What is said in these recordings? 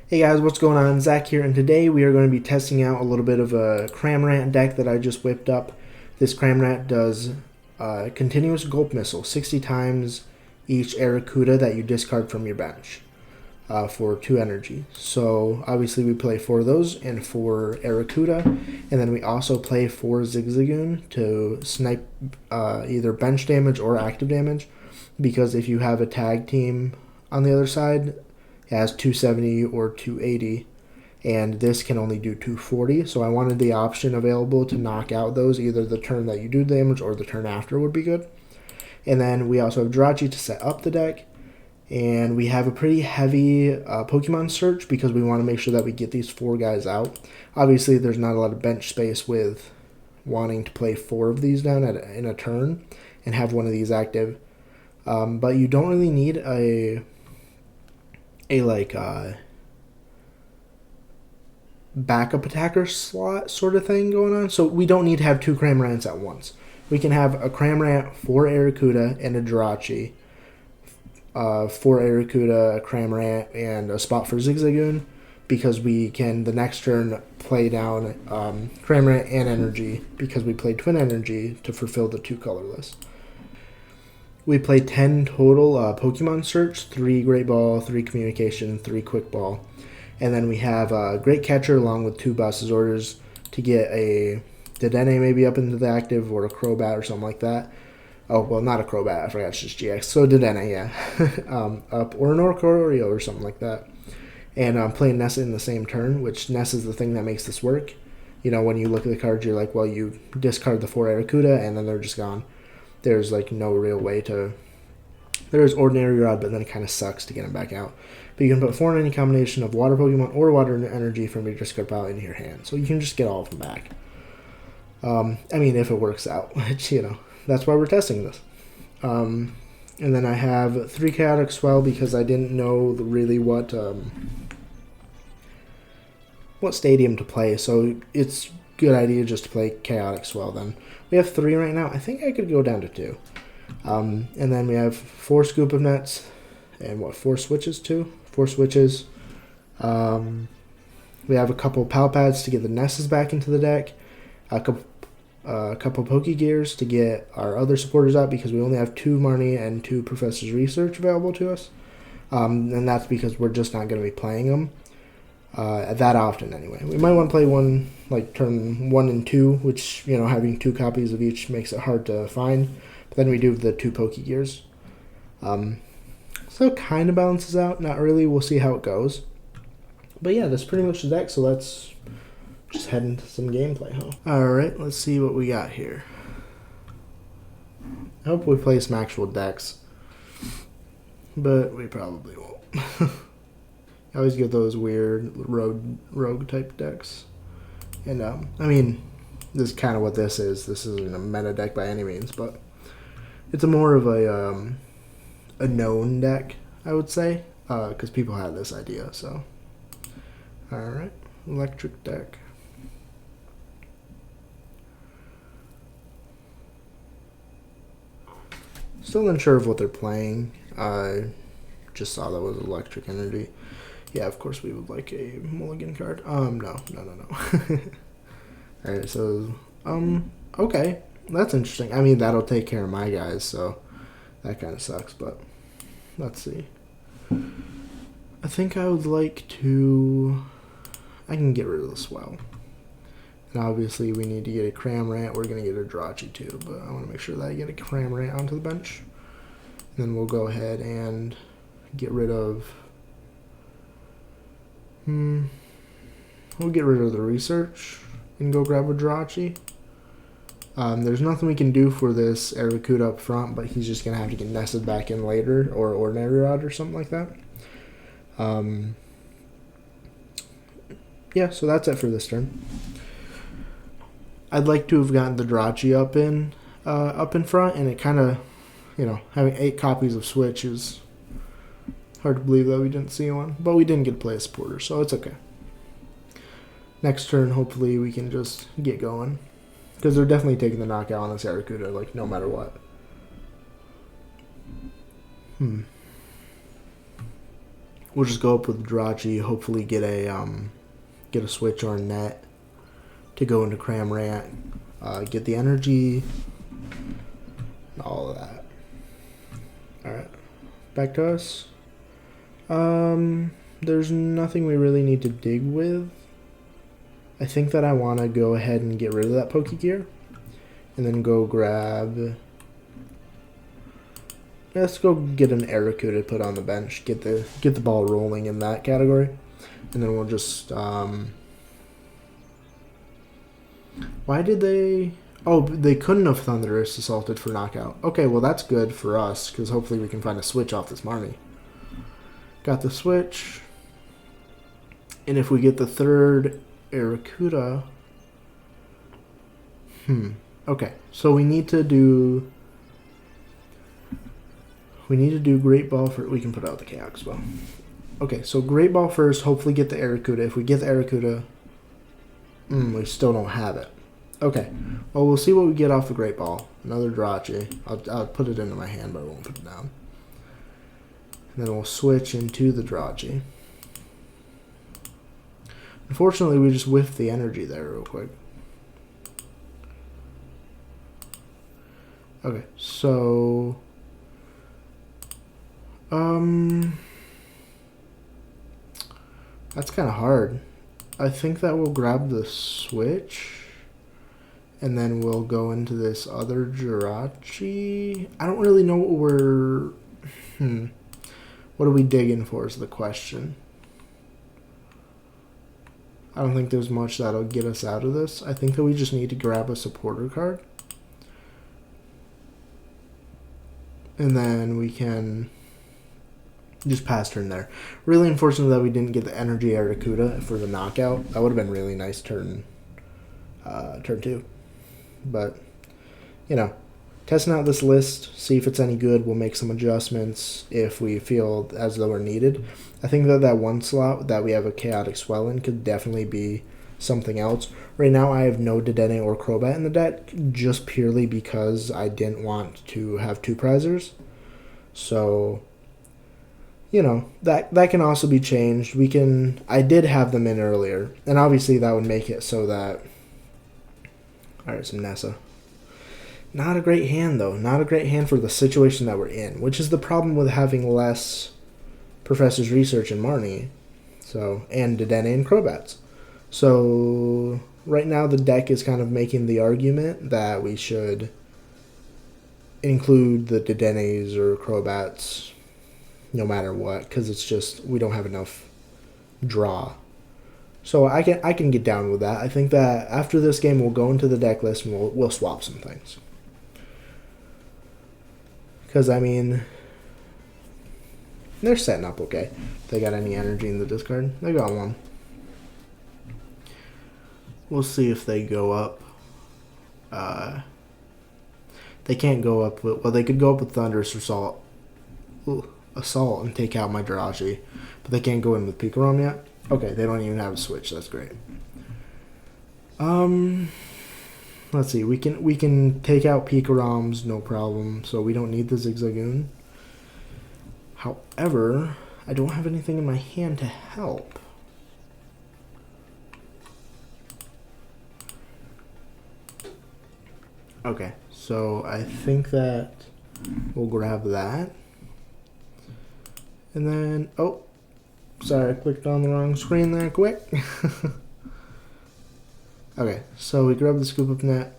Hey guys, what's going on? Zach here, and today we are going to be testing out a little bit of a Cramrat deck that I just whipped up. This Cramrat does continuous gulp missile, 60 times each Cramokuda that you discard from your bench for 2 energy. So obviously we play 4 of those and 4 Cramokuda, and then we also play 4 Zigzagoon to snipe either bench damage or active damage, because if you have a tag team on the other side, it has 270 or 280, and this can only do 240. So I wanted the option available to knock out those, either the turn that you do damage or the turn after would be good. And then we also have Jirachi to set up the deck, and we have a pretty heavy Pokemon search because we want to make sure that we get these 4 guys out. Obviously, there's not a lot of bench space with wanting to play 4 of these down in a turn and have one of these active. But you don't really need a backup attacker slot sort of thing going on. So we don't need to have 2 Cramorants at once. We can have a Cramorant, 4 Cramokuda, and a Jirachi. 4 Cramokuda, a Cramorant, and a spot for Zigzagoon, because we can the next turn play down Cramorant and Energy, because we played Twin Energy to fulfill the 2 colorless. We play 10 total Pokemon Search, 3 Great Ball, 3 Communication, 3 Quick Ball. And then we have a Great Catcher along with 2 Boss's Orders to get a Dedenne maybe up into the active, or a Crobat or something like that. Oh, well, not a Crobat, I forgot, it's just GX. So Dedenne, yeah. Up, or an Oricorio or something like that. And playing Nessa in the same turn, which Nessa is the thing that makes this work. You know, when you look at the cards, you're like, well, you discard the 4 Cramokuda, and then they're just gone. There's like no real way to. There's Ordinary Rod, but then it kind of sucks to get them back out. But you can put 4 in any combination of Water Pokemon or Water Energy from your discard pile into your hand, so you can just get all of them back. I mean, if it works out, which, you know, that's why we're testing this. And then I have 3 Chaotic Swell because I didn't know really what stadium to play, so it's a good idea just to play Chaotic Swell then. We have 3 right now. I think I could go down to 2. And then we have 4 Scoop of Nets and 4 switches too? 4 switches. We have a couple Pal Pads to get the Nesses back into the deck. A couple Pokegears to get our other supporters out, because we only have 2 Marnie and 2 Professor's Research available to us. And that's because we're just not going to be playing them that often anyway. We might want to play one like turn 1 and 2, which, you know, having 2 copies of each makes it hard to find. But then we do the 2 Pokegears. So it kind of balances out. Not really. We'll see how it goes. But yeah, that's pretty much the deck. So let's just head into some gameplay, huh? Alright, let's see what we got here. I hope we play some actual decks, but we probably won't. I always get those weird rogue type decks. And I mean, this is kind of what this is. This isn't a meta deck by any means, but it's a more of a known deck, I would say, because people had this idea. So, all right, electric deck. Still unsure of what they're playing. Just saw that was electric energy. Yeah, of course we would like a mulligan card. No. Alright, so, okay. That's interesting. I mean, that'll take care of my guys, so that kind of sucks, but let's see. I think I would like to. I can get rid of the Swell. And obviously we need to get a Cramorant. We're going to get a Jirachi too, but I want to make sure that I get a Cramorant onto the bench. And then we'll go ahead and get rid of. We'll get rid of the Research and go grab a Jirachi. There's nothing we can do for this Cramokuda up front, but he's just going to have to get nested back in later, or Ordinary Rod or something like that. Yeah, so that's it for this turn. I'd like to have gotten the Jirachi up in front, and it kind of, you know, having 8 copies of Switch is hard to believe that we didn't see one, but we didn't get to play a supporter, so it's okay. Next turn, hopefully we can just get going, because they're definitely taking the knockout on this Cramokuda, like, no matter what. we'll just go up with Drachi, hopefully get a switch or a net to go into Cramorant, get the energy, and all of that. Alright, back to us. There's nothing we really need to dig with. I think that I want to go ahead and get rid of that Pokegear, and then go grab... Let's go get an Aracuda to put on the bench, get the ball rolling in that category, and then we'll just why did they? Oh, they couldn't have Thunderous Assaulted for knockout. Okay, well that's good for us because hopefully we can find a switch off this Marnie. Got the switch, and if we get the third Aracuda, okay, so we need to do. We need to do Great Ball for... We can put out the Chaos Ball. Okay, so Great Ball first. Hopefully get the Aracuda. If we get the Aracuda... we still don't have it. Okay. Well, we'll see what we get off the Great Ball. Another Drachi. I'll put it into my hand, but I won't put it down. And then we'll switch into the Drachi. Unfortunately, we just whiffed the energy there real quick. Okay, so... that's kind of hard. I think that we'll grab the switch, and then we'll go into this other Jirachi. I don't really know what we're... What are we digging for is the question. I don't think there's much that'll get us out of this. I think that we just need to grab a supporter card. And then we can... just pass turn there. Really unfortunate that we didn't get the Energy Aracuda for the knockout. That would have been really nice turn 2. But, you know, testing out this list, see if it's any good. We'll make some adjustments if we feel as though we're needed. I think that one slot that we have a Chaotic Swell in could definitely be something else. Right now I have no Dedenne or Crobat in the deck just purely because I didn't want to have 2 prizers. So... you know, that can also be changed. I did have them in earlier, and obviously that would make it so that... Alright, some Nessa. Not a great hand, though. Not a great hand for the situation that we're in, which is the problem with having less Professor's Research in Marnie, and Dedenne and Crobats. So, right now the deck is kind of making the argument that we should include the Dedennes or Crobats no matter what, because it's just we don't have enough draw. So I can get down with that. I think that after this game we'll go into the deck list and we'll swap some things. Because I mean, they're setting up okay. They got any energy in the discard? They got one. We'll see if they go up. They can't go up with, well, they could go up with Thunderous Assault. Assault and take out my Jirachi, but they can't go in with Pikarom yet. Okay, they don't even have a switch. That's great. Let's see. We can take out Pikaroms, no problem. So we don't need the Zigzagoon. However, I don't have anything in my hand to help. Okay, so I think that we'll grab that. And then, oh, sorry, I clicked on the wrong screen there quick. Okay, so we grab the Scoop Up Net.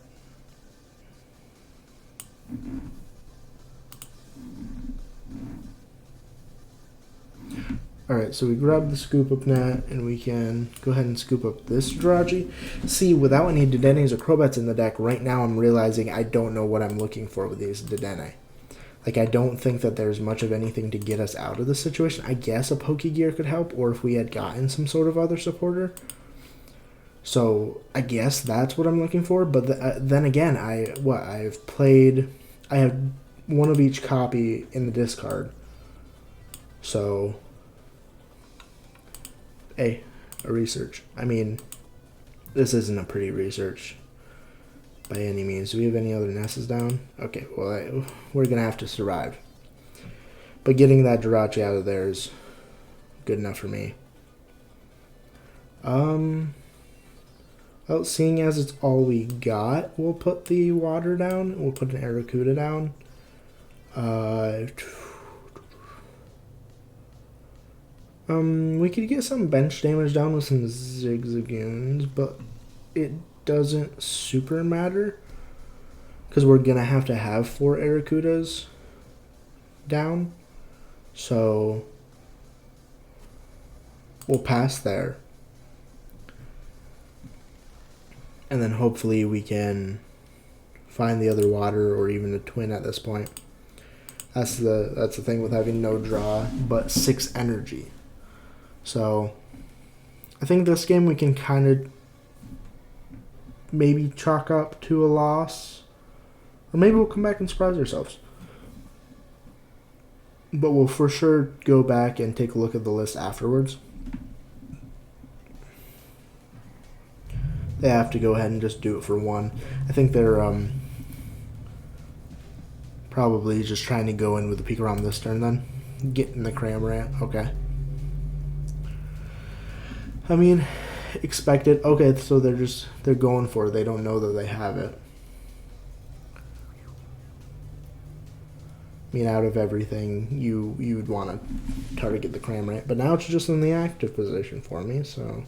Alright, so we grab the Scoop Up Net, and we can go ahead and scoop up this Jirachi. See, without any Dedennes or Crobats in the deck, right now I'm realizing I don't know what I'm looking for with these Dedenne. Like, I don't think that there's much of anything to get us out of the situation. I guess a Pokegear could help, or if we had gotten some sort of other supporter. So, I guess that's what I'm looking for. But then again, I have one of each copy in the discard. So, hey, a research. I mean, this isn't a pretty research by any means. Do we have any other Nesses down? Okay, well, we're going to have to survive. But getting that Jirachi out of there is good enough for me. Well, seeing as it's all we got, we'll put the water down. We'll put an Cramokuda down. We could get some bench damage down with some Zigzagoons, but it doesn't super matter because we're gonna have to have 4 Cramokudas down, so we'll pass there, and then hopefully we can find the other water or even a twin at this point. That's the thing with having no draw but 6 energy. So I think this game we can kind of maybe chalk up to a loss, or maybe we'll come back and surprise ourselves. But we'll for sure go back and take a look at the list afterwards. They have to go ahead and just do it for 1. I think they're probably just trying to go in with the Pikarom this turn then. Getting the Cramorant. Okay. I mean, expected. Okay, so they're going for it. They don't know that they have it. I mean, out of everything, you'd want to target the Cramorant, but now it's just in the active position for me, so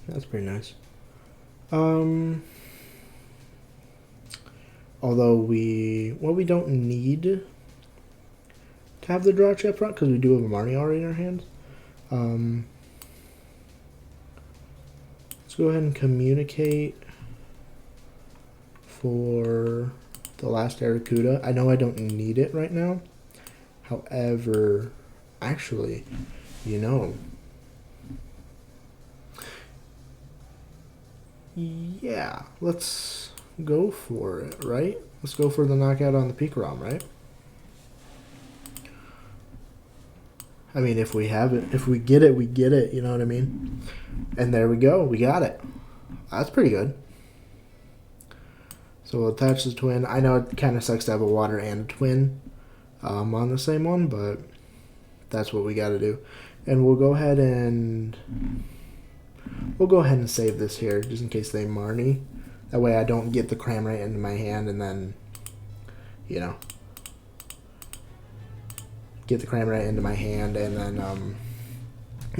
that's pretty nice. Although we don't need to have the draw chip front because we do have a Marnie already in our hands. Let's go ahead and communicate for the last Cramokuda. I know I don't need it right now. However, actually, yeah, let's go for it, right? Let's go for the knockout on the Pikarom, right? I mean, if we have it, if we get it, we get it, you know what I mean? And there we go, we got it. That's pretty good. So we'll attach the twin. I know it kind of sucks to have a water and a twin on the same one, but that's what we got to do. And we'll go ahead and save this here, just in case they Marnie. That way I don't get the Cramorant into my hand and then, get the Cramorant into my hand and then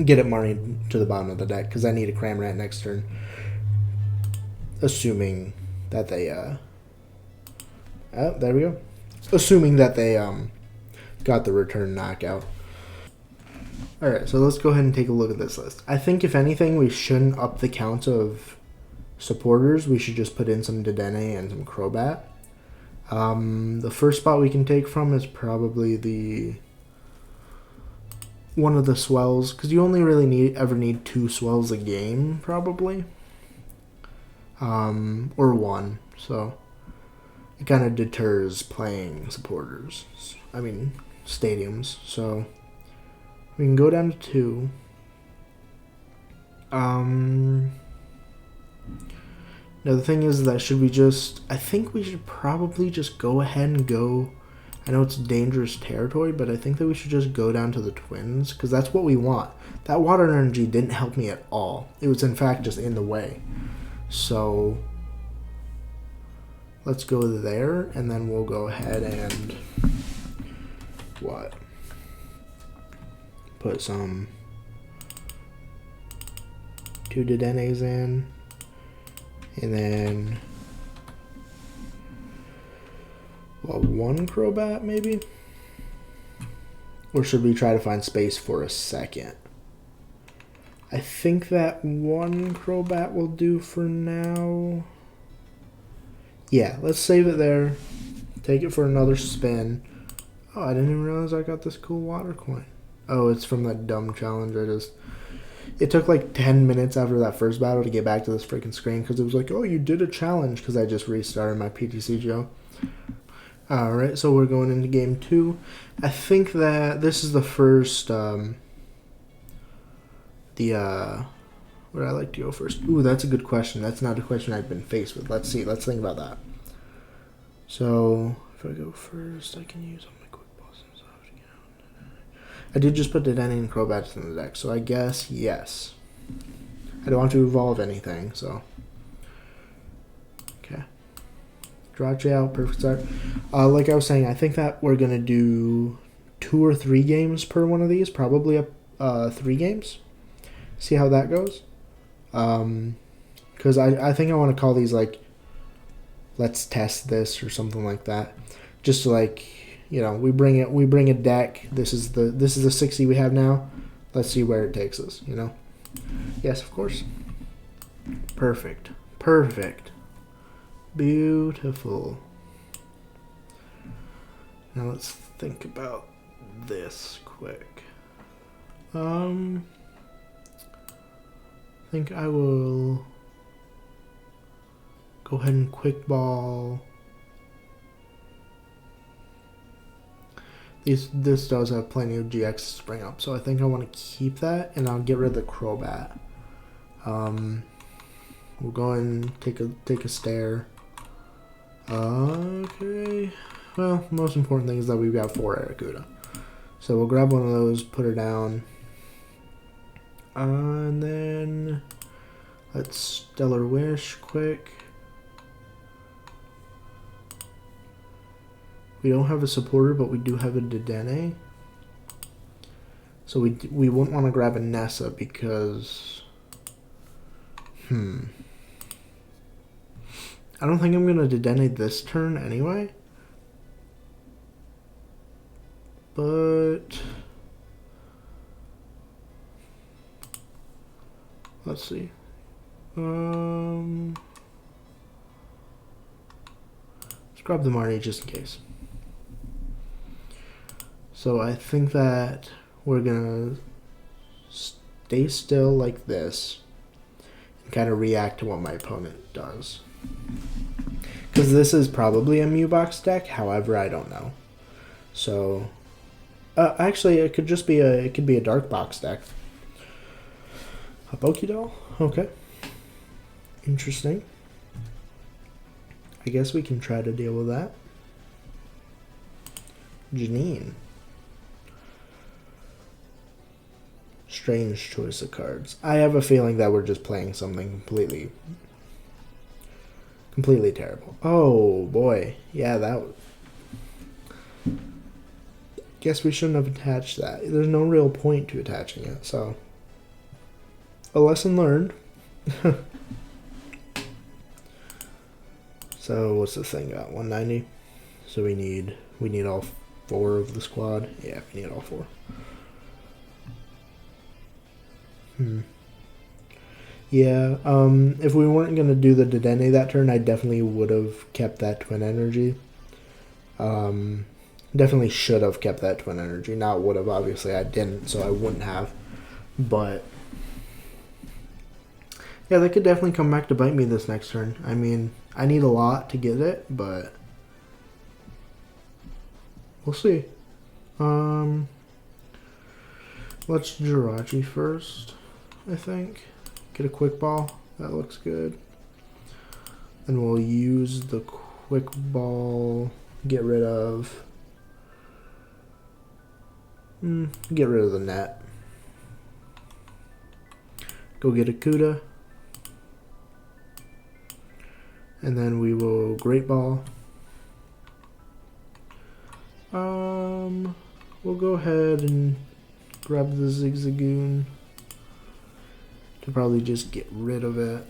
get it Marnied to the bottom of the deck, because I need a Cramorant next turn. Assuming that they, there we go. Assuming that they got the return knockout. Alright, so let's go ahead and take a look at this list. I think if anything, we shouldn't up the count of supporters. We should just put in some Dedenne and some Crobat. The first spot we can take from is probably one of the swells, because you only really ever need 2 swells a game, probably. Or 1, so it kind of deters playing supporters. I mean, stadiums, so we can go down to 2. Now the thing is that I think we should probably just go ahead and go, I know it's dangerous territory, but I think that we should just go down to the twins, because that's what we want. That water energy didn't help me at all. It was in fact just in the way. So let's go there, and then we'll go ahead and put some 2 Dedennes in, and then 1 Crobat maybe? Or should we try to find space for a second? I think that 1 Crobat will do for now. Yeah, let's save it there. Take it for another spin. Oh, I didn't even realize I got this cool water coin. Oh, it's from that dumb challenge. It took like 10 minutes after that first battle to get back to this freaking screen, because it was like, oh, you did a challenge, because I just restarted my PTCGO. Alright, so we're going into game 2. I think that this is the first, where I like to go first. Ooh, that's a good question. That's not a question I've been faced with. Let's see. Let's think about that. So, if I go first, I can use all my quick balls and stuff to get out. I did just put Dedenne and Crobats in the deck, so I guess yes. I don't want to evolve anything, so. Okay. Drache out, perfect start. Like I was saying, I think that we're going to do 2 or 3 games per one of these, probably 3 games. See how that goes. Because I think I want to call these like, let's test this or something like that. Just to like, you know, we bring a deck. This is the 60 we have now. Let's see where it takes us, you know. Yes, of course. Perfect. Perfect. Beautiful. Now let's think about this quick. I think I will go ahead and quick ball. This does have plenty of GX to spring up, so I think I want to keep that, and I'll get rid of the Crobat. We'll go and take a stare. Okay. Well, most important thing is that we've got 4 Arrokuda. So we'll grab one of those, put her down. And then let's Stellar Wish quick. We don't have a supporter, but we do have a Dedenne. So we wouldn't want to grab a Nessa because I don't think I'm gonna Dedenne this turn anyway. But let's see. Let's grab the Marnie just in case. So I think that we're gonna stay still like this and kind of react to what my opponent does. Because this is probably a Mew Box deck, however, I don't know. So actually it could just be a Dark Box deck. A Pokédoll? Okay. Interesting. I guess we can try to deal with that. Janine. Strange choice of cards. I have a feeling that we're just playing something completely terrible. Oh boy. Yeah, that guess we shouldn't have attached that. There's no real point to attaching it, so a lesson learned. So what's this thing got? 190. So we need all 4 of the squad. Yeah, we need all 4. Yeah, if we weren't going to do the Dedenne that turn, I definitely would have kept that Twin Energy. Definitely should have kept that Twin Energy. Not would have, obviously I didn't, so I wouldn't have. But yeah, that could definitely come back to bite me this next turn. I mean, I need a lot to get it, but we'll see. Let's Jirachi first, I think. Get a quick ball. That looks good. And we'll use the quick ball. Get rid of the net. Go get a Kuda. And then we will Great Ball. We'll go ahead and grab the Zigzagoon to probably just get rid of it.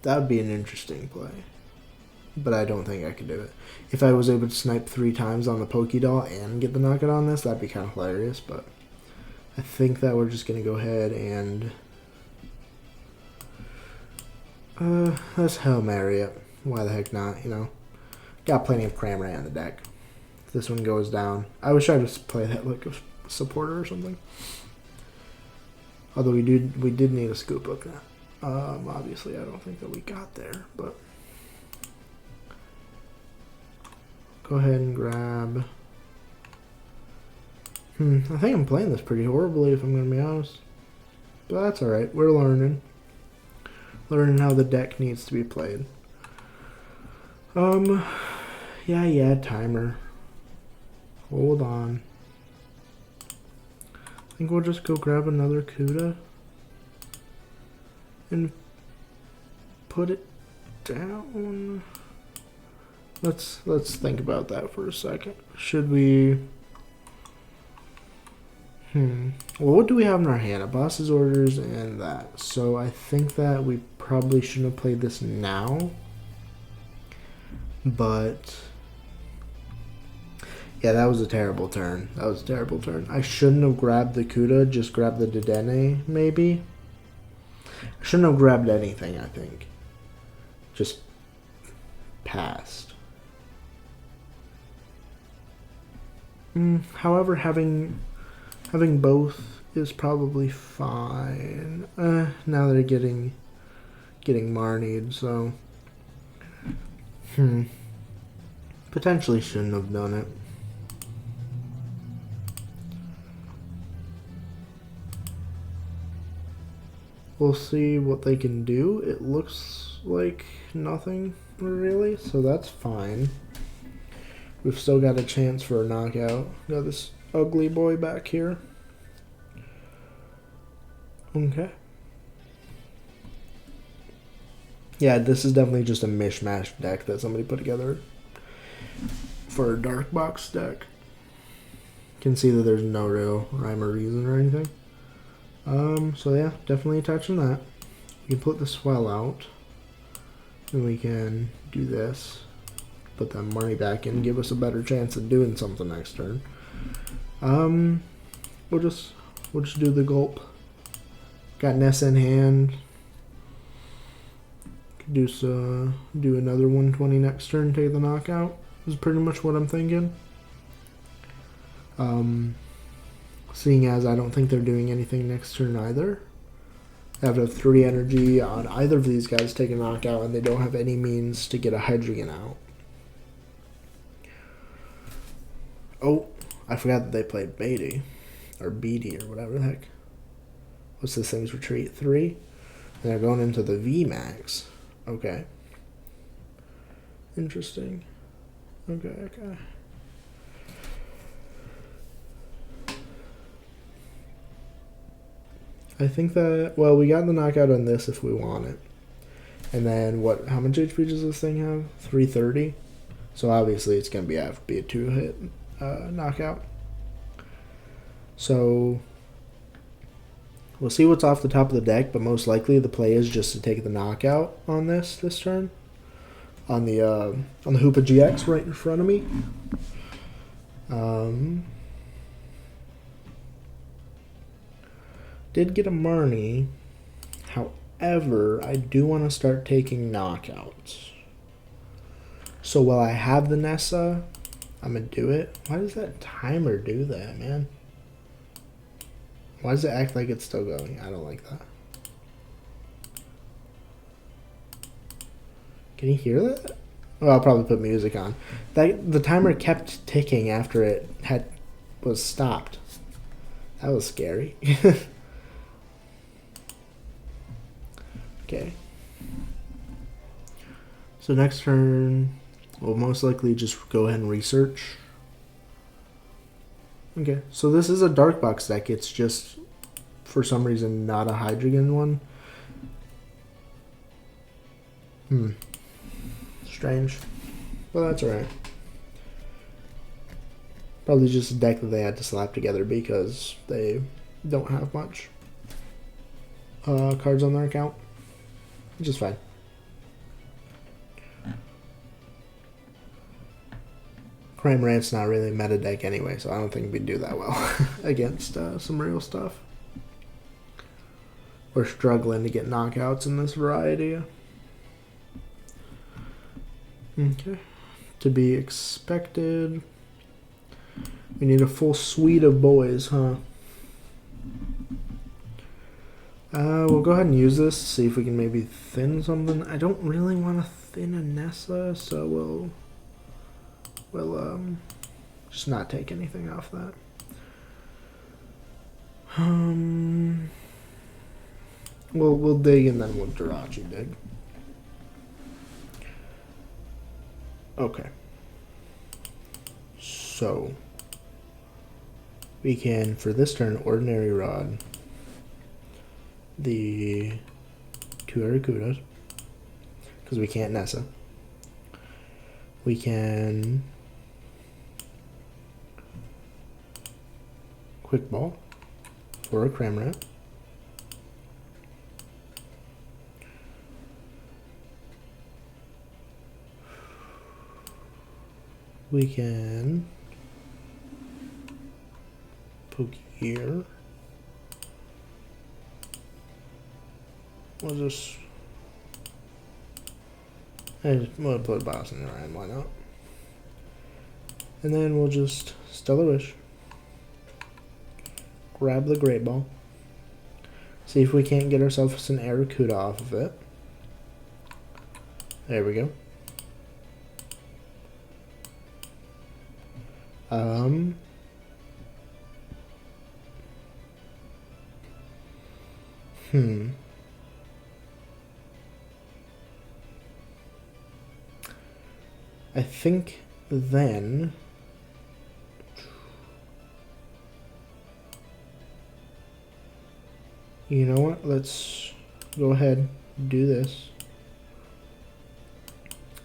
That would be an interesting play, but I don't think I could do it. If I was able to snipe 3 times on the Pokédoll and get the knockout on this, that'd be kind of hilarious, but I think that we're just going to go ahead and let's Hail Mary it. Why the heck not, you know? Got plenty of Cramorant in the deck. If this one goes down, I was trying to play that like a supporter or something. Although we did need a scoop up now. Obviously, I don't think that we got there, but go ahead and grab. I think I'm playing this pretty horribly, if I'm going to be honest. But that's alright. We're learning. Learning how the deck needs to be played. Yeah, timer. Hold on. I think we'll just go grab another Kuda and put it down. Let's think about that for a second. Should we? Well, what do we have in our hand? A boss's orders and that. So I think that we probably shouldn't have played this now. But yeah, that was a terrible turn. I shouldn't have grabbed the Kuda, just grabbed the Dedenne, maybe. I shouldn't have grabbed anything, I think. Just passed. However, having both is probably fine. Now they're getting Marnied, so potentially shouldn't have done it. We'll see what they can do. It looks like nothing really, so that's fine. We've still got a chance for a knockout. Got this ugly boy back here. Okay. Yeah, this is definitely just a mishmash deck that somebody put together for a dark box deck. You can see that there's no real rhyme or reason or anything. So yeah, definitely touching that. We can put the swell out. And we can do this. Put that money back in, give us a better chance of doing something next turn. We'll just do the gulp. Got Nessa in hand. Could do another 120 next turn, take the knockout. Is pretty much what I'm thinking. Seeing as I don't think they're doing anything next turn either. I have a 3 energy on either of these guys take a knockout, and they don't have any means to get a Hydreigon out. Oh, I forgot that they played Beatty, or Beatty, or whatever the heck. What's this thing's retreat? 3? And they're going into the VMAX. Okay. Interesting. Okay. I think that, well, we got the knockout on this if we want it. And then how much HP does this thing have? 330? So obviously it's going to have to be a 2-hit knockout. So we'll see what's off the top of the deck, but most likely the play is just to take the knockout on this turn. On the Hoopa GX right in front of me. Did get a Marnie. However, I do want to start taking knockouts. So while I have the Nessa, I'm going to do it. Why does that timer do that, man? Why does it act like it's still going? I don't like that. Can you hear that? Well, I'll probably put music on. The timer kept ticking after it was stopped. That was scary. Okay. So next turn, we'll most likely just go ahead and research. Okay, so this is a dark box deck. It's just, for some reason, not a Hydreigon one. Strange. Well, that's alright. Probably just a deck that they had to slap together because they don't have much cards on their account. Which is fine. Cramorant's not really a meta deck anyway, so I don't think we'd do that well against some real stuff. We're struggling to get knockouts in this variety. Okay. To be expected. We need a full suite of boys, huh? We'll go ahead and use this, see if we can maybe thin something. I don't really want to thin a Nessa, so we'll just not take anything off that. We'll dig and then we'll Jirachi dig. Okay. So we can, for this turn, ordinary rod the 2 Arracudas, because we can't Nessa. We can quick ball for a Cramrat. We can poke here. We'll just we'll put boss in there, and why not? And then we'll just Stellar Wish. Grab the Great Ball. See if we can't get ourselves an Arracuda off of it. There we go. I think then you know what? Let's go ahead, do this,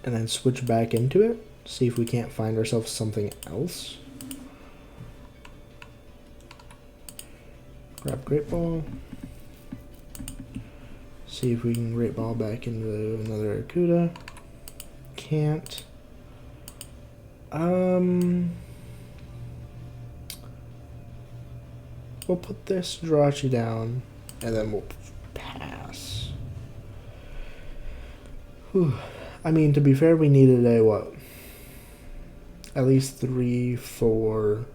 and then switch back into it. See if we can't find ourselves something else. Grab Great Ball. See if we can Great Ball back into another Arracuda. Can't. We'll put this Jirachi down, and then we'll pass. Whew. I mean, to be fair, we needed a, what? At least 3, 4,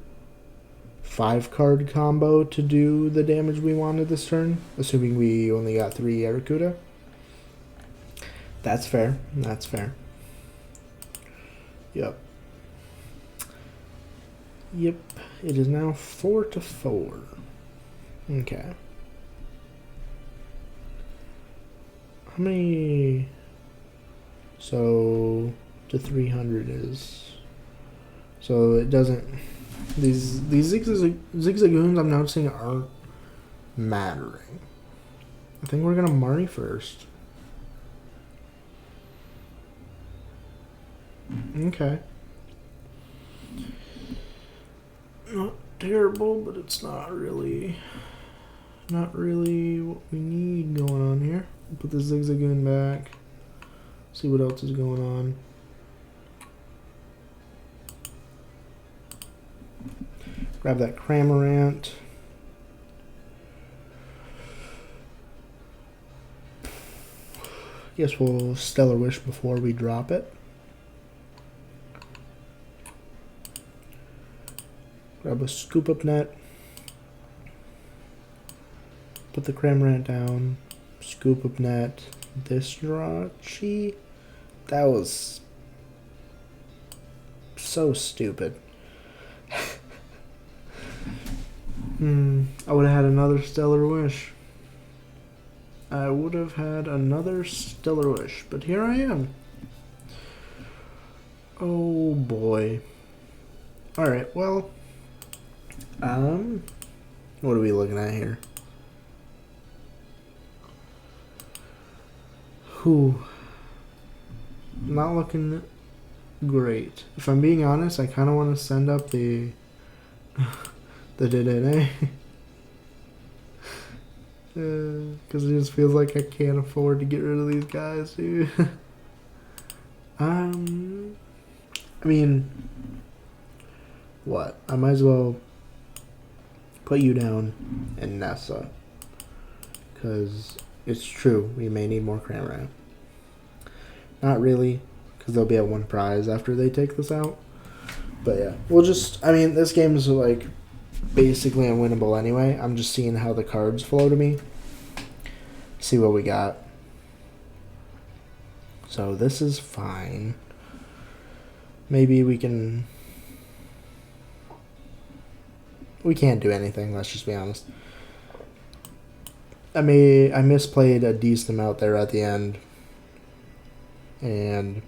5 card combo to do the damage we wanted this turn, assuming we only got 3 Arracuda. That's fair. That's fair. Yep. Yep. It is now 4-4. Okay. How many? So to 300 is. So it doesn't. These Zigzagoons I'm noticing aren't mattering. I think we're gonna Marnie first. Okay. Not terrible, but it's not really what we need going on here. Put the Zigzagoon back. See what else is going on. Grab that Cramorant. Guess we'll Stellar Wish before we drop it. Grab a Scoop Up Net. Put the Cramorant down. Scoop Up Net. This Jirachi. That was so stupid. I would have had another Stellar Wish. I would have had another Stellar Wish, but here I am. Oh boy. Alright, well. What are we looking at here? Not looking great. If I'm being honest, I kind of want to send up the Dedenne. Because it just feels like I can't afford to get rid of these guys, dude. I mean, what? I might as well put you down and Nessa. Because it's true, we may need more Cramorant. Not really, because they'll be at 1 prize after they take this out. But yeah, we'll just, I mean, this game is like basically unwinnable anyway. I'm just seeing how the cards flow to me. See what we got. So this is fine. Maybe we can... We can't do anything, let's just be honest. I misplayed a decent amount there at the end. And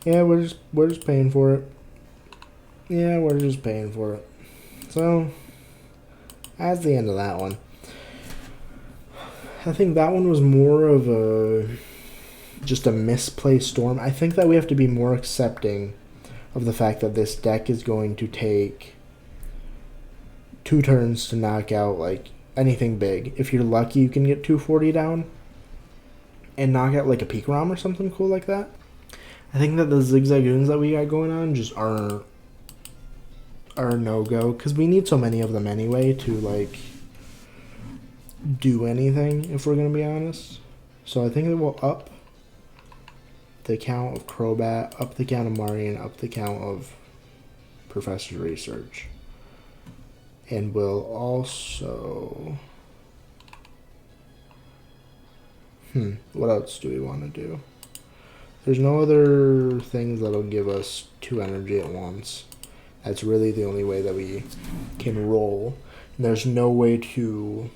yeah, we're just paying for it. Yeah, we're just paying for it. So, that's the end of that one. I think that one was more of just a misplaced storm. I think that we have to be more accepting of the fact that this deck is going to take 2 turns to knock out like anything big. If you're lucky, you can get 240 down and knock out like a Peak Rom or something cool like that. I think that the Zigzagoons that we got going on just are no go because we need so many of them anyway to like do anything, if we're gonna be honest. So I think that we'll up the count of Crobat, up the count of Marian, up the count of Professor Research. And we'll also... what else do we want to do? There's no other things that'll give us 2 energy at once. That's really the only way that we can roll. And there's no way to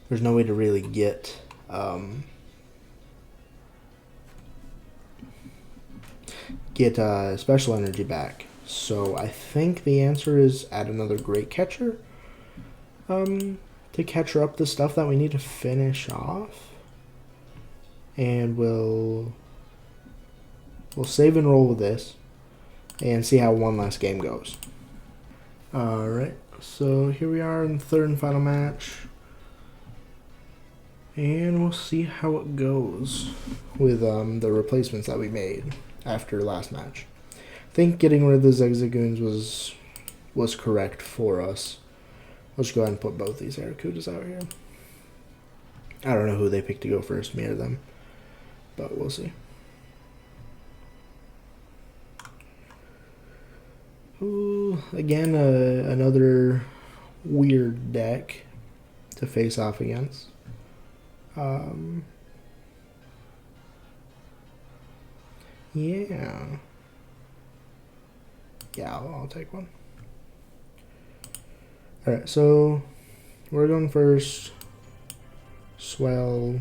really get special energy back. So I think the answer is add another Great Catcher to catch up the stuff that we need to finish off. And we'll save and roll with this and see how one last game goes. Alright, so here we are in the 3rd and final match. And we'll see how it goes with the replacements that we made after last match. I think getting rid of the Zigzagoons was correct for us. Let's go ahead and put both these Arrokudas out here. I don't know who they picked to go first, me or them. But we'll see. Ooh, again, another weird deck to face off against. Yeah. Yeah, I'll take one. Alright, so we're going first. Swell.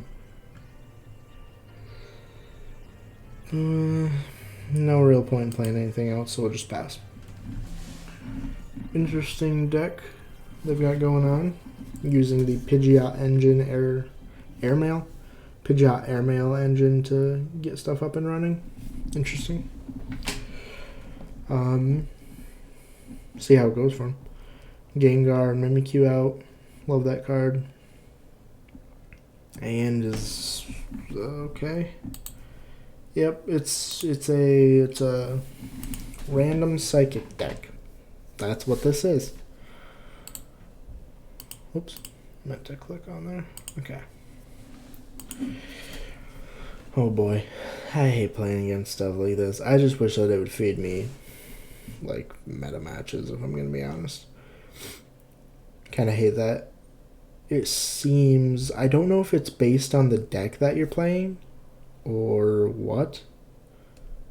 No real point in playing anything else, so we'll just pass. Interesting deck they've got going on. Using the Pidgeot engine airmail. Pidgeot airmail engine to get stuff up and running. Interesting. See how it goes for him. Gengar and Mimikyu out. Love that card. And is okay. Yep, it's a random psychic deck. That's what this is. Oops, meant to click on there. Okay. Oh boy, I hate playing against stuff like this. I just wish that it would feed me like meta matches, if I'm gonna be honest. Kind of hate that. It seems, I don't know if it's based on the deck that you're playing or what,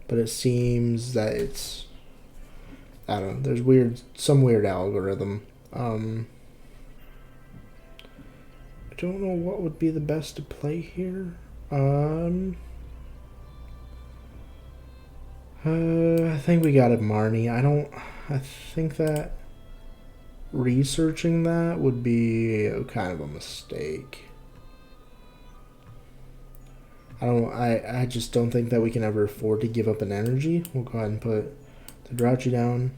but it seems that it's, I don't know, there's some weird algorithm. I don't know what would be the best to play here. I think we got it, Marnie. I think that researching that would be kind of a mistake. I just don't think that we can ever afford to give up an energy. We'll go ahead and put the Drauchi down.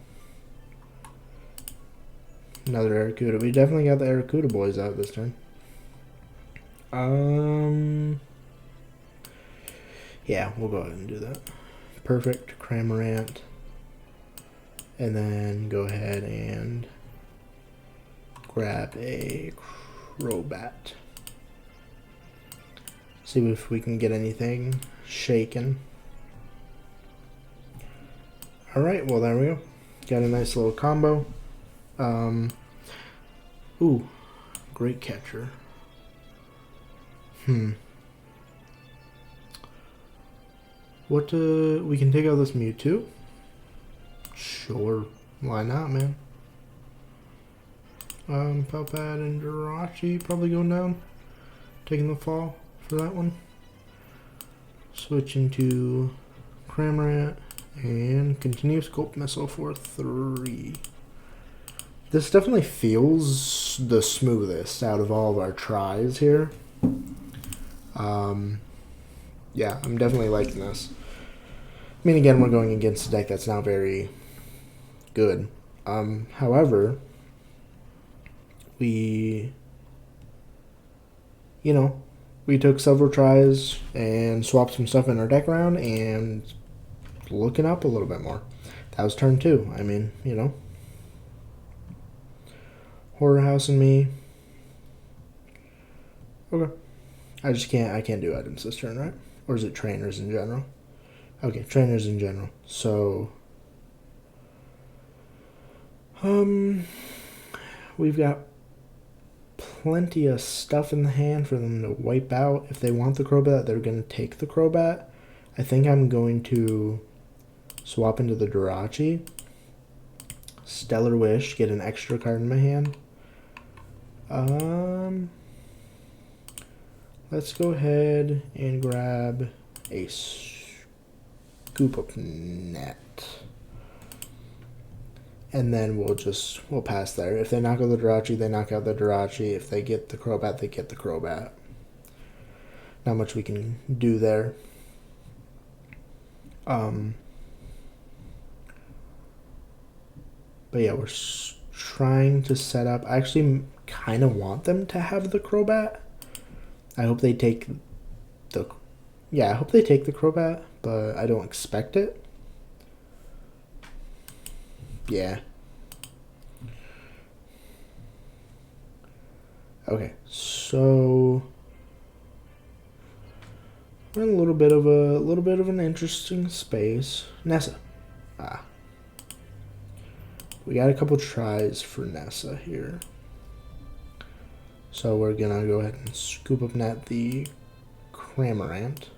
Another Arrokuda. We definitely got the Arrokuda boys out this turn. Yeah, we'll go ahead and do that. Perfect, Cramorant. And then go ahead and grab a Crobat. See if we can get anything shaken. Alright, well there we go. Got a nice little combo. Ooh, Great Catcher. What, we can take out this Mewtwo? Sure, why not, man? Palpad and Jirachi probably going down. Taking the fall for that one. Switching to Cramorant And continue scope missile for 3. This definitely feels the smoothest out of all of our tries here. Yeah, I'm definitely liking this. I mean, again, we're going against a deck that's not very good. However, we took several tries and swapped some stuff in our deck around and looking up a little bit more. That was turn 2. I mean, Horror House and me. Okay. I can't do items this turn, right? Or is it trainers in general? Okay, trainers in general. So, we've got plenty of stuff in the hand for them to wipe out. If they want the Crobat, they're going to take the Crobat. I think I'm going to swap into the Jirachi. Stellar Wish, get an extra card in my hand. Let's go ahead and grab a Scoop Up Net. And then we'll pass there. If they knock out the Jirachi, they knock out the Jirachi. If they get the Crobat, they get the Crobat. Not much we can do there. But yeah, we're trying to set up. I actually kind of want them to have the Crobat. I hope they take the Crobat, but I don't expect it. Yeah. Okay, so we're in a little bit of an interesting space. Nessa. We got a couple tries for Nessa here. So we're gonna go ahead and scoop up net the Cramorant.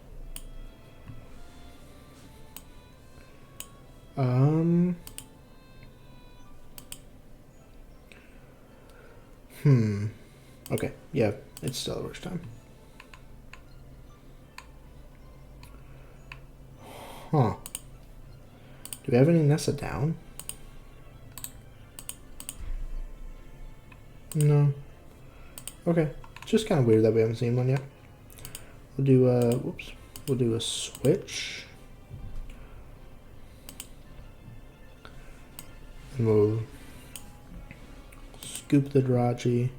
Okay, yeah, it's Stellar Wish time. Huh. Do we have any Nessa down? No. Okay. It's just kind of weird that we haven't seen one yet. We'll do a switch. And we'll scoop the Jirachi,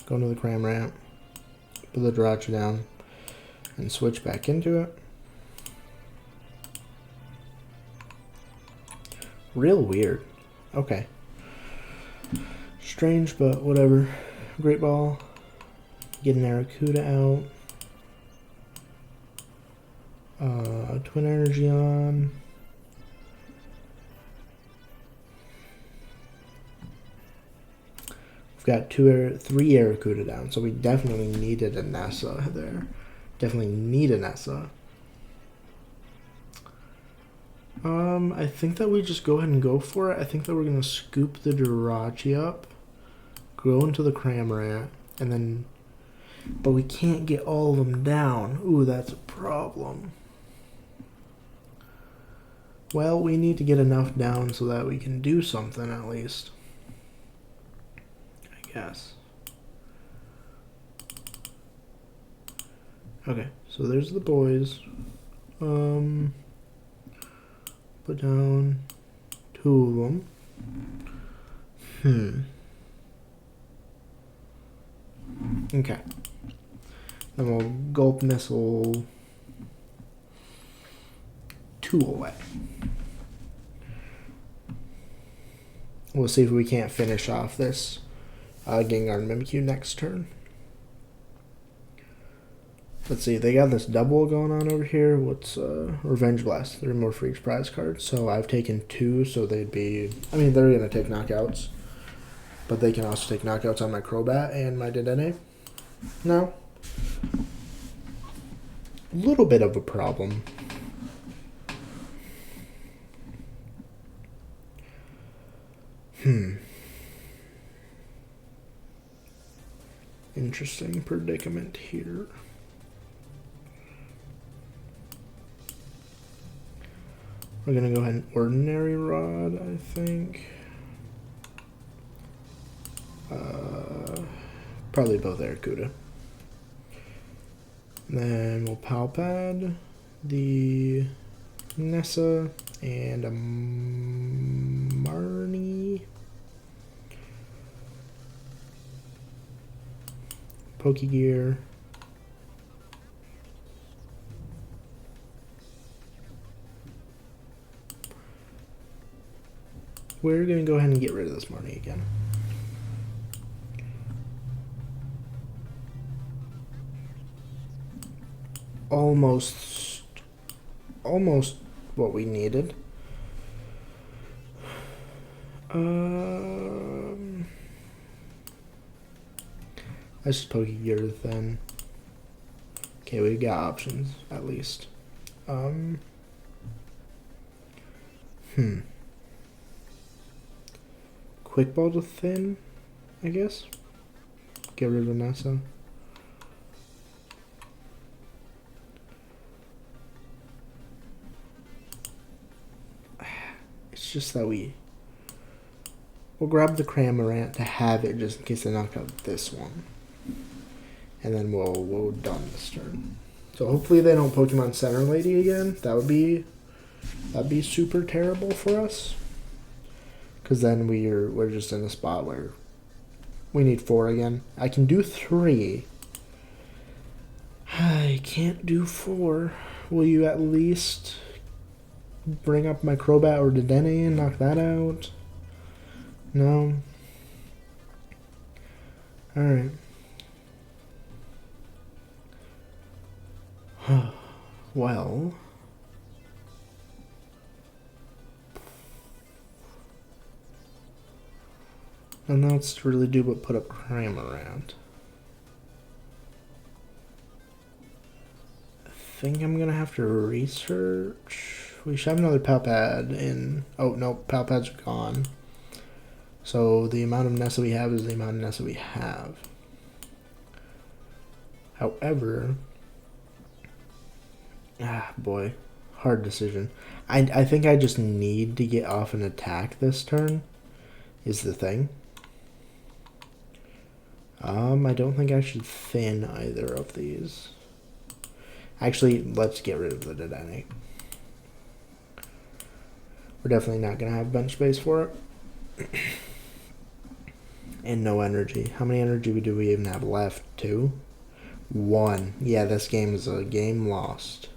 go into the Cramorant, put the Jirachi down, and switch back into it. Real weird. Okay. Strange, but whatever. Great Ball. Get an Cramokuda out. Twin Energy on. We've got 3 Cramokuda down, so we definitely needed a Nessa there. Definitely need a Nessa. I think that we just go ahead and go for it. I think that we're going to scoop the Jirachi up, go into the Cramorant, and then... But we can't get all of them down. Ooh, that's a problem. Well, we need to get enough down so that we can do something at least. I guess. Okay, so there's the boys. Put down 2 of them. Okay. Then we'll Gulp Missile 2 away. We'll see if we can't finish off this Gengar Mimikyu next turn. Let's see, they got this double going on over here. What's Revenge Blast? 3 more for each prize card. So I've taken 2, so they'd be... I mean, they're going to take knockouts. But they can also take knockouts on my Crobat and my Dedenne. No. A little bit of a problem. Interesting predicament here. We're going to go ahead and ordinary rod, I think. Probably both Aracuda. Then we'll palpad the Nessa and a Marnie. Pokegear. We're going to go ahead and get rid of this Marnie again. Almost what we needed. Let's just Pokegear then. Okay, we've got options at least. Quick Ball to Thin, I guess. Get rid of Nessa. It's just that we'll grab the Cramorant to have it just in case they knock out this one. And then we'll done this turn. So hopefully they don't Pokemon Center Lady again. That'd be super terrible for us. Cause then we're just in a spot where we need 4 again. I can do 3. I can't do 4. Will you at least bring up my Crobat or Dedenne and knock that out? No. Alright. Well. And that's to really do but put up Cramorant. I think I'm gonna have to research. We should have another Palpad in. Oh no, Palpads are gone. So the amount of Nessa we have is the amount of Nessa we have. However, boy, hard decision. I think I just need to get off an attack this turn, is the thing. I don't think I should thin either of these. Actually, let's get rid of the Dedenne. We're definitely not going to have bench space for it. And no energy. How many energy do we even have left? 2? 1. Yeah, this game is a game lost.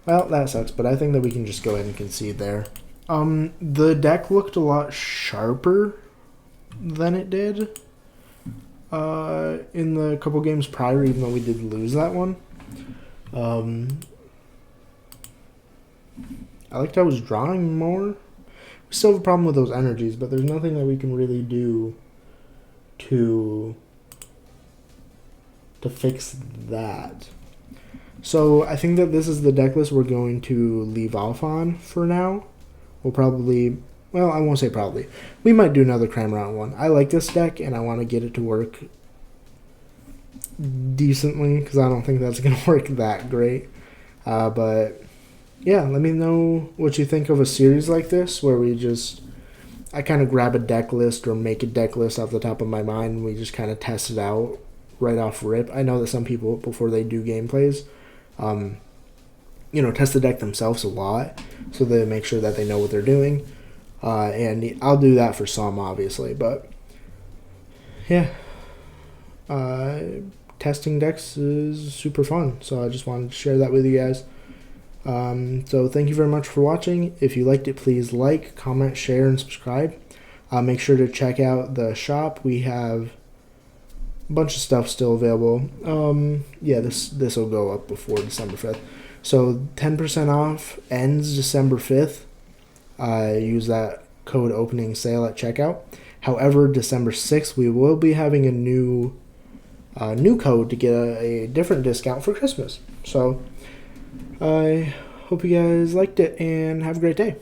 Well, that sucks, but I think that we can just go ahead and concede there. The deck looked a lot sharper than it did in the couple games prior, even though we did lose that one. I liked how I was drawing more. We still have a problem with those energies, but there's nothing that we can really do to fix that. So I think that this is the deck list we're going to leave off on for now. We'll probably, well, I won't say probably. We might do another Cramorant one. I like this deck, and I want to get it to work decently, because I don't think that's going to work that great. But yeah, let me know what you think of a series like this, where I kind of grab a deck list or make a deck list off the top of my mind, and we just kind of test it out right off rip. I know that some people, before they do gameplays, test the deck themselves a lot, so they make sure that they know what they're doing. And I'll do that for some, obviously, but yeah, testing decks is super fun, so I just wanted to share that with you guys. So thank you very much for watching. If you liked it, please like, comment, share, and subscribe. Make sure to check out the shop. We have a bunch of stuff still available. Yeah, this will go up before December 5th. So 10% off ends December 5th. Use that code opening sale at checkout. However, December 6th, we will be having a new code to get a different discount for Christmas. So I hope you guys liked it, and have a great day.